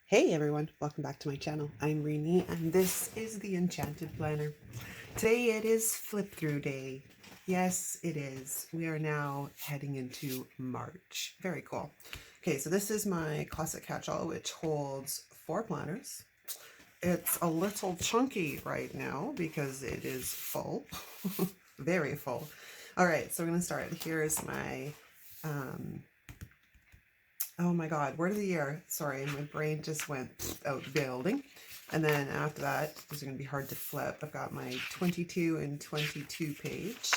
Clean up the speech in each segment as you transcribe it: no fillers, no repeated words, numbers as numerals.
Hey everyone, welcome back to my channel. I'm Reenie and this is the Enchanted Planner. Today it is flip through day. Yes, it is. We are now heading into March. Very cool. Okay, so this is my classic catch-all, which holds 4 planners. It's a little chunky right now because it is full. Very full. All right, so we're going to start. Here's my oh my God, word of the year. Sorry, my brain just went out building. And then after that, these are going to be hard to flip. I've got my 22 and 22 page.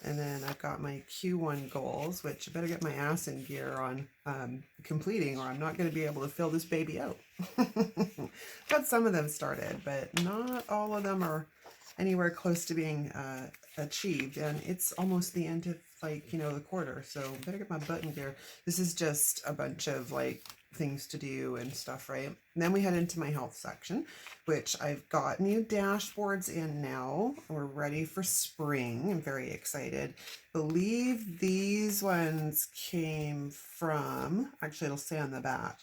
And then I've got my Q1 goals, which I better get my ass in gear on completing, or I'm not going to be able to fill this baby out. Got some of them started, but not all of them are anywhere close to being achieved. And it's almost the end of, like, the quarter. So better get my butt in gear. This is just a bunch of like things to do and stuff, right? And then we head into my health section, which I've got new dashboards in now. We're ready for spring. I'm very excited. Believe these ones came from, actually it'll say on the back.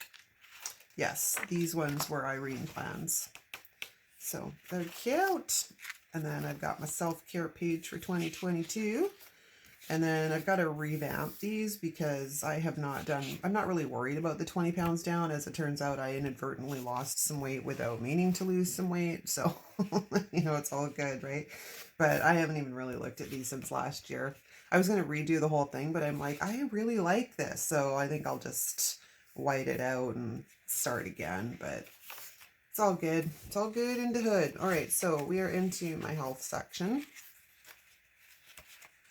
Yes, these ones were Irene plans. So they're cute. And then I've got my self-care page for 2022. And then I've got to revamp these because I'm not really worried about the 20 pounds down. As it turns out, I inadvertently lost some weight without meaning to lose some weight. So, it's all good, right? But I haven't even really looked at these since last year. I was going to redo the whole thing, but I'm like, I really like this. So I think I'll just white it out and start again. But it's all good. It's all good in the hood. All right, so we are into my health section.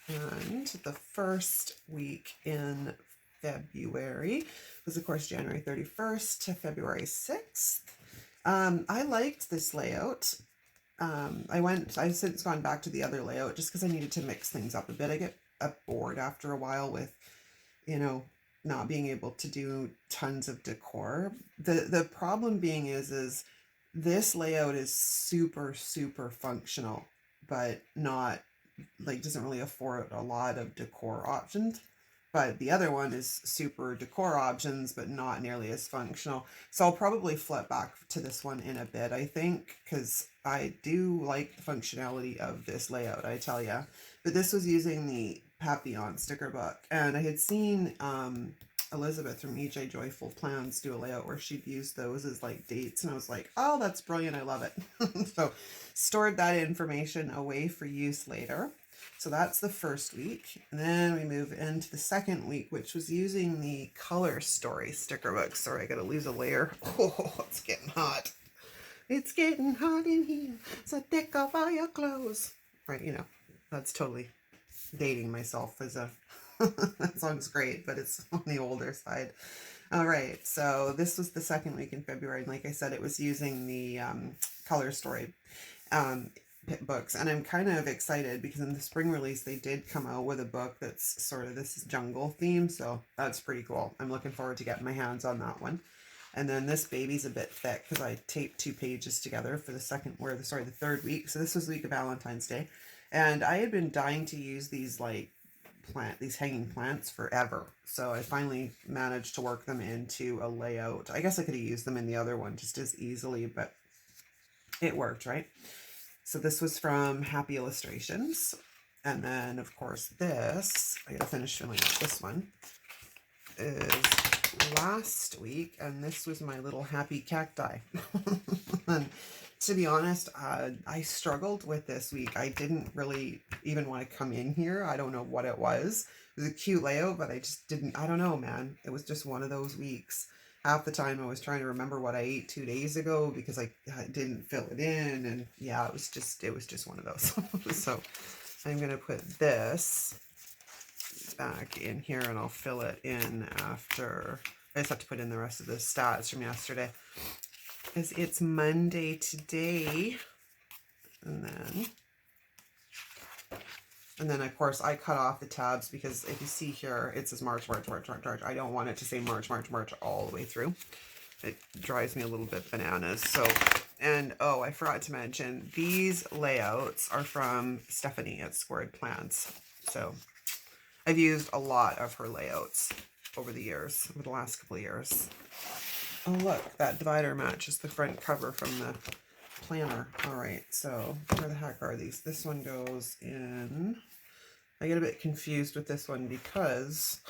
And the first week in February was, of course, January 31st to February 6th. I liked this layout. I've since gone back to the other layout just because I needed to mix things up a bit. I get bored after a while with, not being able to do tons of decor. The problem being is this layout is super, super functional, but not doesn't really afford a lot of decor options. But the other one is super decor options, but not nearly as functional. So I'll probably flip back to this one in a bit, I think, because I do like the functionality of this layout, I tell ya. But this was using the Papillon sticker book, and I had seen Elizabeth from EJ Joyful Plans do a layout where she'd use those as like dates, and I was like, oh, that's brilliant, I love it. So stored that information away for use later. So that's the first week. And then we move into the second week, which was using the Color Story sticker book. Sorry, I gotta lose a layer. Oh, it's getting hot. It's getting hot in here, so take off all your clothes. Right, that's totally dating myself as a that song's great, but it's on the older side. All right, so this was the second week in February, and like I said, it was using the Color Story books, and I'm kind of excited because in the spring release they did come out with a book that's sort of this jungle theme, so that's pretty cool. I'm looking forward to getting my hands on that one. And then this baby's a bit thick because I taped 2 pages together for the third week. So this was the week of Valentine's Day, and I had been dying to use these these hanging plants forever. So I finally managed to work them into a layout. I guess I could have used them in the other one just as easily, but it worked, right? So this was from Happy Illustrations. And then, of course, this, I gotta finish filling out this one, is last week. And this was my little happy cacti. And to be honest, I struggled with this week. I didn't really even want to come in here. I don't know what it was. It was a cute layout, but I just didn't, I don't know, man. It was just one of those weeks. Half the time I was trying to remember what I ate 2 days ago because I didn't fill it in. And yeah, it was just one of those. So I'm going to put this back in here and I'll fill it in after. I just have to put in the rest of the stats from yesterday. Because it's Monday today. And then of course I cut off the tabs because if you see here, it says March, March, March, March, March. I don't want it to say March, March, March all the way through. It drives me a little bit bananas. So, and oh, I forgot to mention, these layouts are from Stephanie at Squaird Plans. So I've used a lot of her layouts over the last couple of years. Oh look, that divider matches the front cover from the planner. All right, so where the heck are these? This one goes in. I get a bit confused with this one because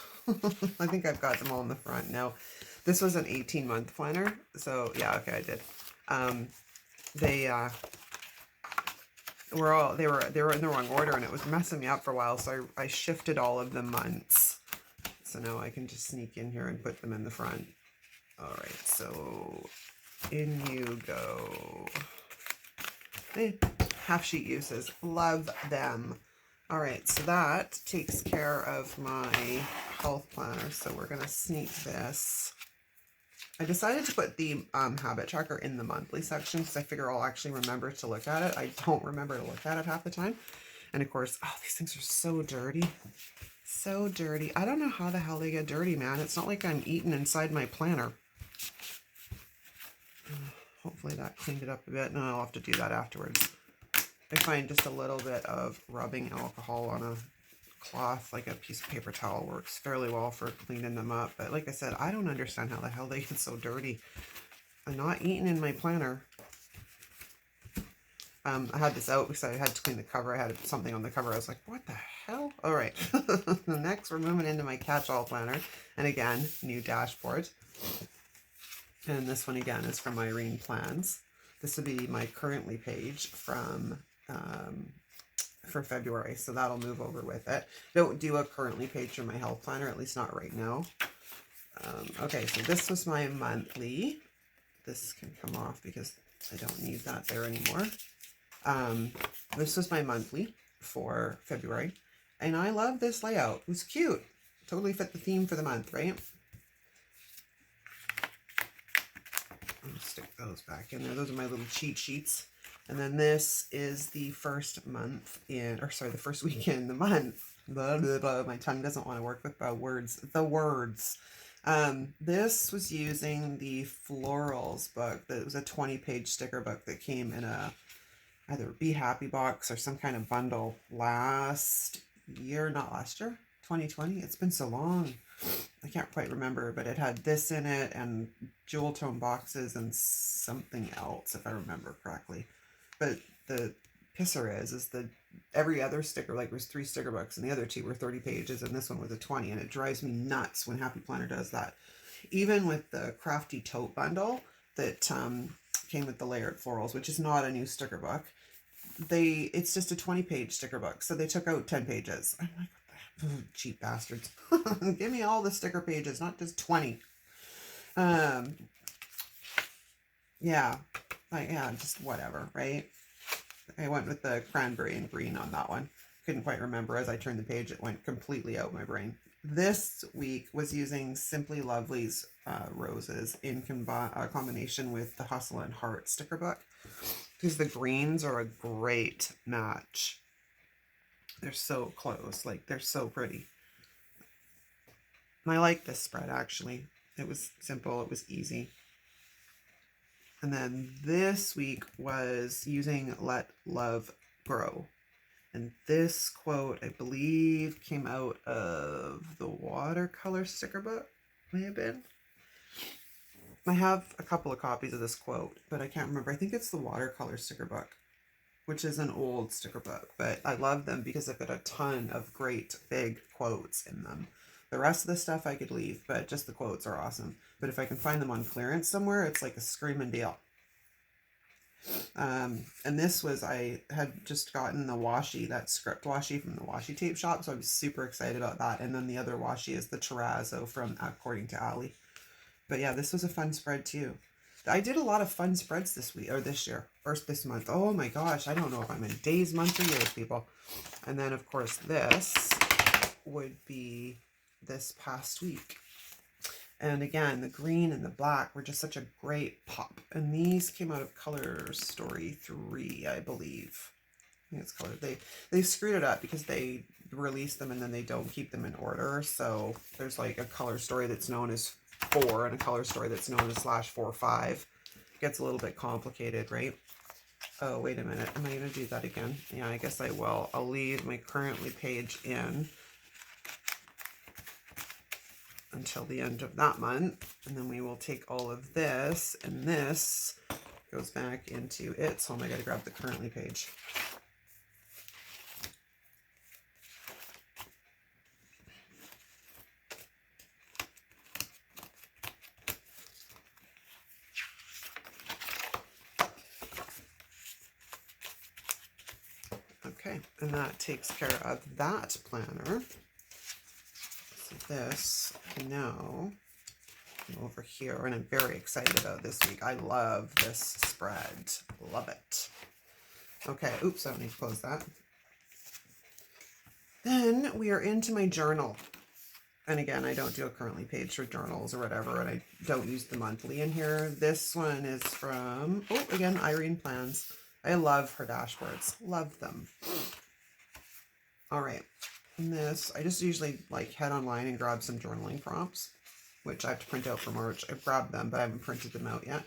I think I've got them all in the front. No, this was an 18-month planner. So yeah, okay, I did. They were in the wrong order and it was messing me up for a while. So I shifted all of the months. So now I can just sneak in here and put them in the front. All right, so in you go. Half sheet uses, love them. All right, so that takes care of my health planner. So we're gonna sneak this. I decided to put the habit tracker in the monthly section because I figure I'll actually remember to look at it. I don't remember to look at it half the time. And of course, oh, these things are so dirty. So dirty. I don't know how the hell they get dirty, man. It's not like I'm eating inside my planner. Hopefully that cleaned it up a bit. No, I'll have to do that afterwards. I find just a little bit of rubbing alcohol on a cloth, like a piece of paper towel, works fairly well for cleaning them up. But like I said, I don't understand how the hell they get so dirty. I'm not eating in my planner. I had this out because I had to clean the cover. I had something on the cover. I was like, what the hell? All right. Next, we're moving into my catch-all planner. And again, new dashboard. And this one again is from Irene Plans. This would be my currently page from for February, so that'll move over with it. Don't do a currently page for my health planner, at least not right now. Okay, so this was my monthly. This can come off because I don't need that there anymore. This was my monthly for February, and I love this layout. It was cute. Totally fit the theme for the month, right? I'll stick those back in there. Those are my little cheat sheets. And then this is the first month in, or sorry, the first week in the month. Blah, blah, blah. My tongue doesn't want to work with words. The words. This was using the Florals book. That was a 20-page sticker book that came in a either Be Happy box or some kind of bundle last year. Not last year, 2020. It's been so long. I can't quite remember, but it had this in it and jewel tone boxes and something else, if I remember correctly. But the pisser is that every other sticker, like there was 3 sticker books and the other 2 were 30 pages and this one was a 20, and it drives me nuts when Happy Planner does that. Even with the Crafty Tote bundle that came with the layered florals, which is not a new sticker book, it's just a 20-page sticker book, so they took out 10 pages. I'm like, what the cheap bastards. Give me all the sticker pages, not just 20. Yeah, just whatever, right? I went with the cranberry and green on that one. Couldn't quite remember. As I turned the page, it went completely out my brain. This week was using Simply Lovely's roses in combination with the Hustle and Heart sticker book, because the greens are a great match. They're so close, like they're so pretty. And I like this spread, actually. It was simple, it was easy. And then this week was using Let Love Grow. And this quote, I believe, came out of the watercolor sticker book, may have been. I have a couple of copies of this quote, but I can't remember. I think it's the watercolor sticker book, which is an old sticker book, but I love them because they've got a ton of great big quotes in them. The rest of the stuff I could leave, but just the quotes are awesome. But if I can find them on clearance somewhere, it's like a screaming deal. And this was, I had just gotten the washi, that script washi from the Washi Tape shop, so I was super excited about that. And then the other washi is the terrazzo from According to Ali. But yeah, this was a fun spread too. I did a lot of fun spreads this week, or this year, or this month. Oh my gosh, I don't know if I'm in days, months, or years, people. And then, of course, this would be this past week. And again, the green and the black were just such a great pop. And these came out of Color Story 3, I believe. I think it's Color. They screwed it up because they release them and then they don't keep them in order. So there's like a Color Story that's known as 4 and a Color Story that's known as /45. It gets a little bit complicated, right? Oh, wait a minute. Am I going to do that again? Yeah, I guess I will. I'll leave my currently page in. until the end of that month. And then we will take all of this, and this goes back into its home. I gotta grab the currently page. Okay, and that takes care of that planner. So this can now go over here, and I'm very excited about this week. I love this spread. Love it. Okay, oops, I don't need to close that. Then we are into my journal. And again, I don't do a currently page for journals or whatever, and I don't use the monthly in here. This one is from, oh, again, Irene Plans. I love her dashboards. Love them. All right. And this, I just usually like head online and grab some journaling prompts, which I have to print out for March. I've grabbed them, but I haven't printed them out yet.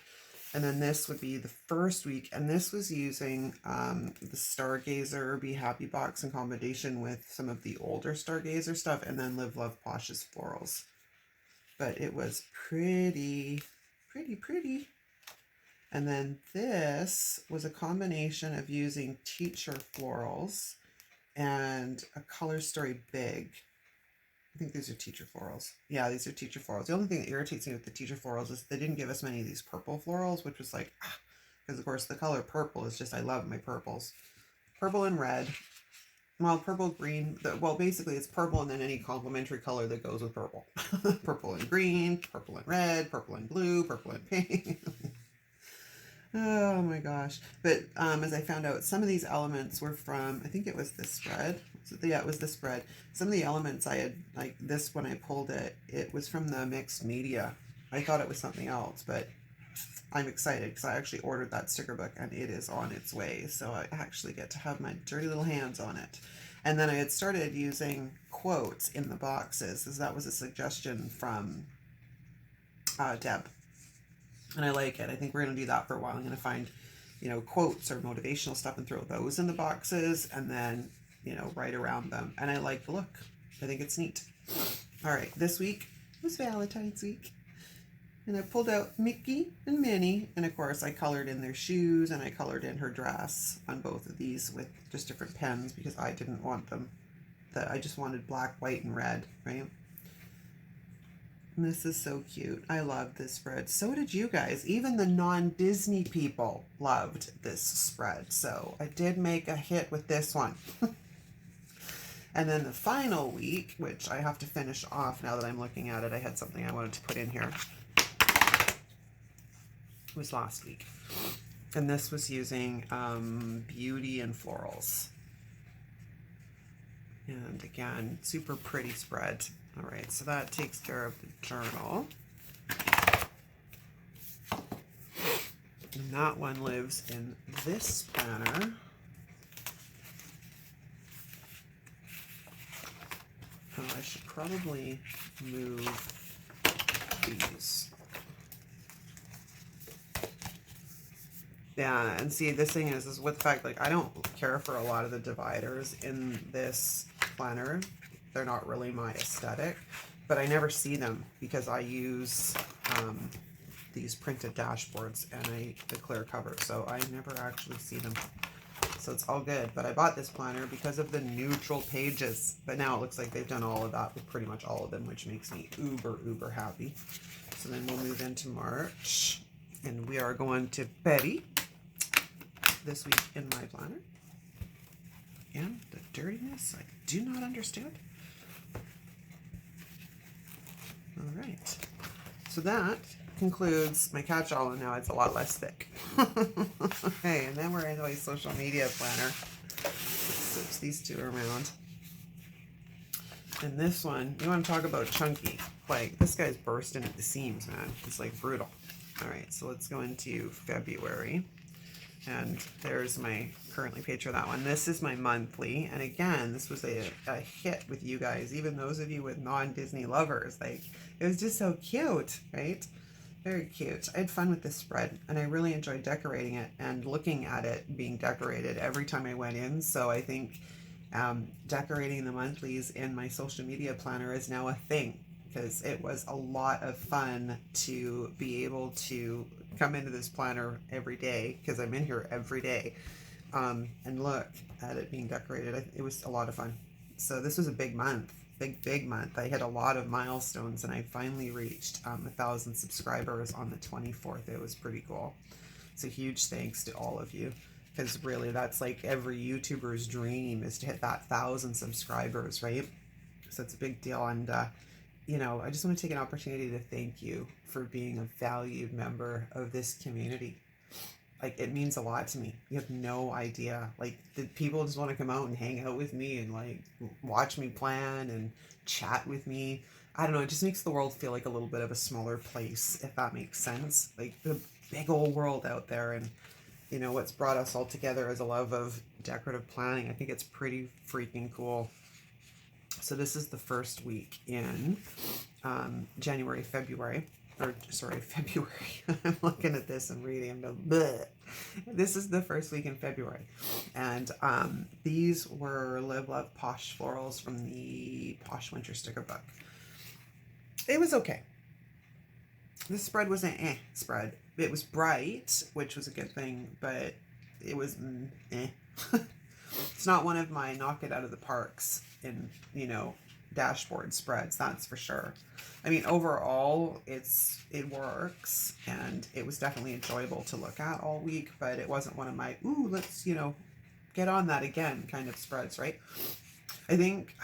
And then this would be the first week, and this was using the Stargazer Be Happy box in combination with some of the older Stargazer stuff, and then Live Love Posh's florals. But it was pretty. And then this was a combination of using Teacher florals and a Color Story Big. I think these are Teacher florals. Yeah, these are Teacher florals. The only thing that irritates me with the Teacher florals is they didn't give us many of these purple florals, which was like, because of course the color purple is just, I love my purples. Purple and red. Well, purple, green. Well, basically it's purple and then any complementary color that goes with purple. Purple and green, purple and red, purple and blue, purple and pink. Oh my gosh. But as I found out, some of these elements were from, I think it was this spread. Yeah, it was this spread. Some of the elements I had, like this, when I pulled it, it was from the mixed media. I thought it was something else, but I'm excited because I actually ordered that sticker book and it is on its way. So I actually get to have my dirty little hands on it. And then I had started using quotes in the boxes, as that was a suggestion from Deb. And I like it. I think we're going to do that for a while. I'm going to find, you know, quotes or motivational stuff and throw those in the boxes and then, you know, write around them. And I like the look. I think it's neat. All right. This week was Valentine's week. And I pulled out Mickey and Minnie. And of course, I colored in their shoes and I colored in her dress on both of these with just different pens because I didn't want them. I just wanted black, white, and red, right? This is so cute. I love this spread. So did you guys. Even the non-Disney people loved this spread. So I did make a hit with this one. And then the final week, which I have to finish off now that I'm looking at it. I had something I wanted to put in here. It was last week. And this was using Beauty and Florals. And again, super pretty spread. All right, so that takes care of the journal. And that one lives in this planner. Oh, I should probably move these. Yeah, and see, this thing is with the fact, like, I don't care for a lot of the dividers in this planner. They're not really my aesthetic, but I never see them because I use these printed dashboards and the clear cover, so I never actually see them. So it's all good, but I bought this planner because of the neutral pages, but now it looks like they've done all of that with pretty much all of them, which makes me uber happy. So then we'll move into March, and we are going to Betty this week in my planner. And the dirtiness, I do not understand. All right, so that concludes my catch-all, and now it's a lot less thick. Okay, and then we're into my social media planner. Let's switch these two around. And this one, you want to talk about chunky. Like, this guy's bursting at the seams, man. It's like brutal. All right, so let's go into February. And there's my currently page for that one. This is my monthly. And again, this was a hit with you guys, even those of you with non-Disney lovers. Like, it was just so cute, right? Very cute. I had fun with this spread, and I really enjoyed decorating it and looking at it being decorated every time I went in. So I think decorating the monthlies in my social media planner is now a thing. because it was a lot of fun to be able to come into this planner every day, because I'm in here every day, and look at it being decorated. It was a lot of fun. So this was a big month, big month. I hit a lot of milestones, and I finally reached 1,000 subscribers on the 24th. It was pretty cool. So huge thanks to all of you, because really that's like every YouTuber's dream, is to hit that 1,000 subscribers, right? So it's a big deal. And you know, I just want to take an opportunity to thank you for being a valued member of this community. Like, it means a lot to me. You have no idea. Like, the people just want to come out and hang out with me and like watch me plan and chat with me. I don't know, it just makes the world feel like a little bit of a smaller place, if that makes sense. Like, the big old world out there, and you know what's brought us all together is a love of decorative planning. I think it's pretty freaking cool. So this is the first week in January, February, or sorry, February. I'm looking at this and reading, I'm going, bleh. This is the first week in February. And these were Live, Love, Posh Florals from the Posh Winter Sticker Book. It was okay. This spread was an spread. It was bright, which was a good thing, but it was It's not one of my knock it out of the parks in, you know, dashboard spreads, that's for sure. I mean, overall, it works, and it was definitely enjoyable to look at all week, but it wasn't one of my, ooh, let's, you know, get on that again kind of spreads, right? I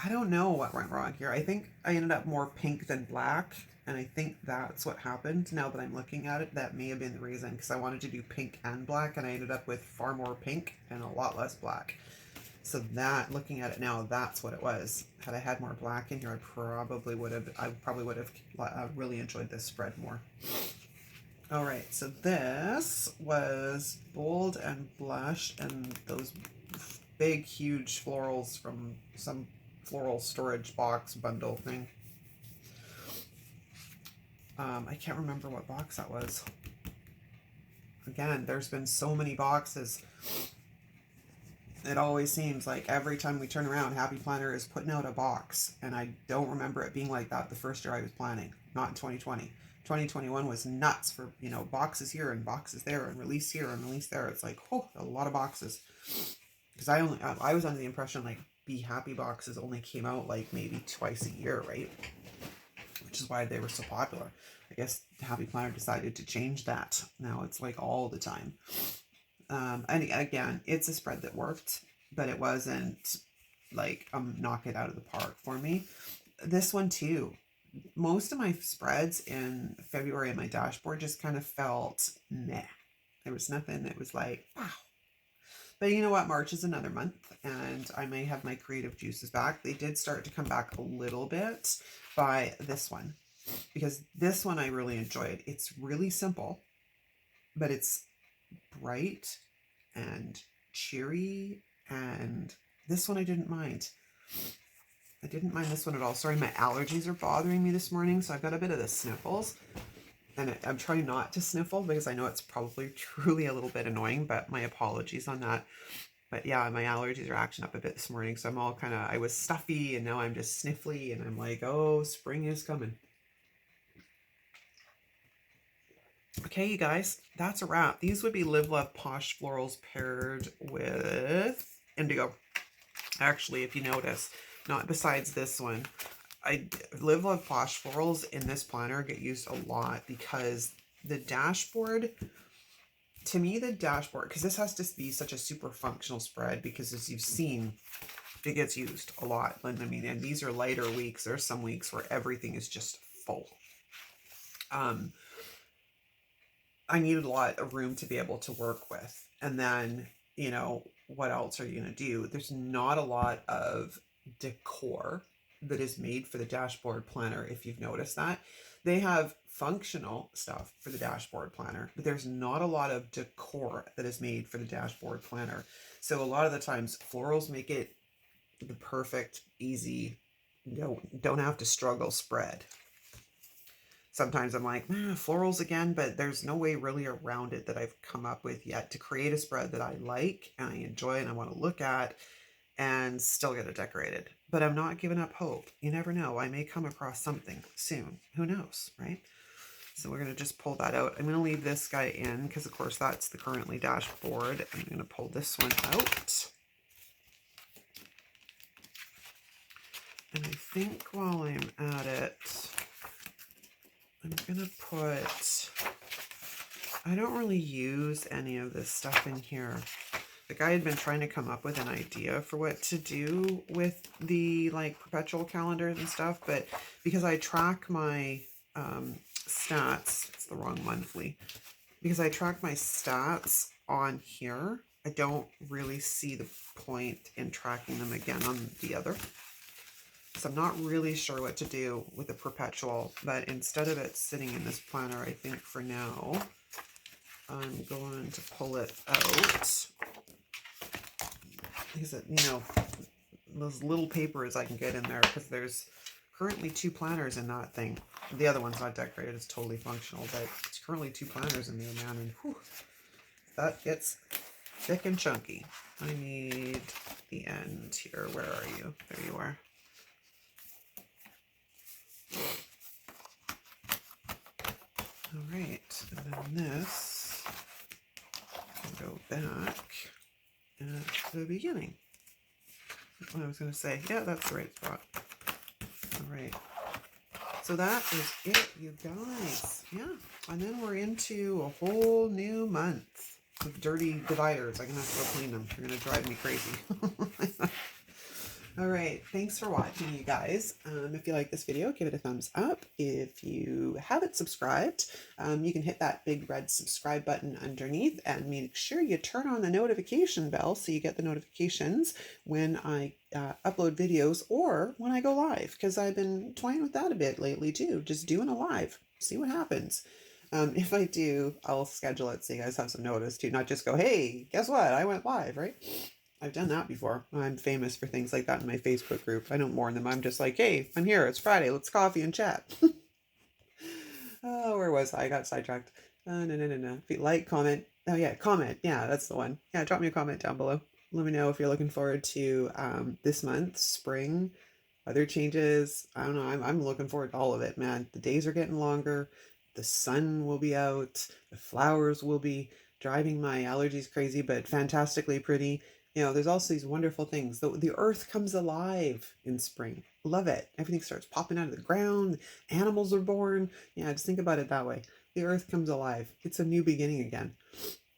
don't know what went wrong here. I think I ended up more pink than black, and I think that's what happened. Now that I'm looking at it, that may have been the reason, because I wanted to do pink and black, and I ended up with far more pink and a lot less black. So that, looking at it now, that's what it was. Had I had more black in here, I probably would have really enjoyed this spread more. All right, so this was Bold and Blush, and those big, huge florals from some floral storage box bundle thing. I can't remember what box that was. Again, there's been so many boxes. It always seems like every time we turn around, Happy Planner is putting out a box, and I don't remember it being like that the first year I was planning, not in 2020. 2021 was nuts for, you know, boxes here and boxes there and release here and release there. It's like, oh, a lot of boxes. Because I was under the impression like Be Happy boxes only came out like maybe twice a year, right? Which is why they were so popular. I guess Happy Planner decided to change that. Now it's like all the time. And again, it's a spread that worked, but it wasn't like knock it out of the park for me. This one too. Most of my spreads in February on my dashboard just kind of felt meh. There was nothing that was like, wow. But you know what? March is another month, and I may have my creative juices back. They did start to come back a little bit by this one, because this one I really enjoyed. It's really simple, but it's bright and cheery, and this one I didn't mind. I didn't mind this one at all. Sorry, my allergies are bothering me this morning, so I've got a bit of the sniffles, and I'm trying not to sniffle because I know it's probably truly a little bit annoying, but my apologies on that. But yeah, my allergies are acting up a bit this morning, so I'm all kind of, I was stuffy and now I'm just sniffly, and I'm like, oh, spring is coming. Okay, you guys, that's a wrap. These would be Live, Love, Posh Florals paired with indigo. Actually, if you notice, not besides this one, Live, Love, Posh Florals in this planner get used a lot because the dashboard, to me, the dashboard, because this has to be such a super functional spread, because as you've seen, it gets used a lot. I mean, and these are lighter weeks. There's some weeks where everything is just full. I needed a lot of room to be able to work with. And then, you know, what else are you going to do? There's not a lot of decor that is made for the dashboard planner, if you've noticed that. They have functional stuff for the dashboard planner, but there's not a lot of decor that is made for the dashboard planner. So a lot of the times florals make it the perfect, easy, don't have to struggle spread. Sometimes I'm like, florals again, but there's no way really around it that I've come up with yet to create a spread that I like and I enjoy and I want to look at and still get it decorated. But I'm not giving up hope. You never know. I may come across something soon. Who knows, right? So we're going to just pull that out. I'm going to leave this guy in because, of course, that's the currently dashboard. I'm going to pull this one out. And I think while I'm at it, I'm going to put... I don't really use any of this stuff in here. The guy had been trying to come up with an idea for what to do with the like perpetual calendars and stuff, but because I track my stats, it's the wrong monthly, because I track my stats on here, I don't really see the point in tracking them again on the other. So I'm not really sure what to do with the perpetual, but instead of it sitting in this planner, I think for now, I'm going to pull it out. Because, you know, those little papers I can get in there, because there's currently 2 planners in that thing. The other one's not decorated, it's totally functional, but it's currently 2 planners in there, man, and whew, that gets thick and chunky. I need the end here. Where are you? There you are. All right, and then this can go back at the beginning. What I was going to say. Yeah, that's the right spot. All right. So that is it, you guys. Yeah. And then we're into a whole new month of dirty dividers. I'm going to have to go clean them. They're going to drive me crazy. All right. Thanks for watching, you guys. If you like this video, give it a thumbs up. If you haven't subscribed, you can hit that big red subscribe button underneath and make sure you turn on the notification bell so you get the notifications when I upload videos or when I go live, because I've been toying with that a bit lately too, just doing a live, see what happens. If I do, I'll schedule it so you guys have some notice too, not just go, hey, guess what, I went live, right? I've done that before. I'm famous for things like that in my Facebook group. I don't warn them. I'm just like, hey, I'm here. It's Friday. Let's coffee and chat. Oh, where was I? I got sidetracked. No. If you like, comment. Oh, yeah, comment. Yeah, that's the one. Yeah, drop me a comment down below. Let me know if you're looking forward to this month, spring, weather changes. I don't know. I'm looking forward to all of it, man. The days are getting longer. The sun will be out. The flowers will be driving my allergies crazy, but fantastically pretty. You know, there's also these wonderful things. The earth comes alive in spring. Love it. Everything starts popping out of the ground. Animals are born. Yeah, just think about it that way. The earth comes alive. It's a new beginning again.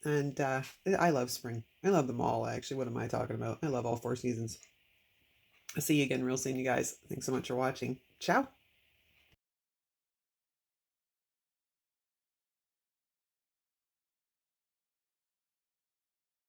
And I love spring. I love them all, actually. What am I talking about? I love all 4 seasons. I'll see you again real soon, you guys. Thanks so much for watching. Ciao.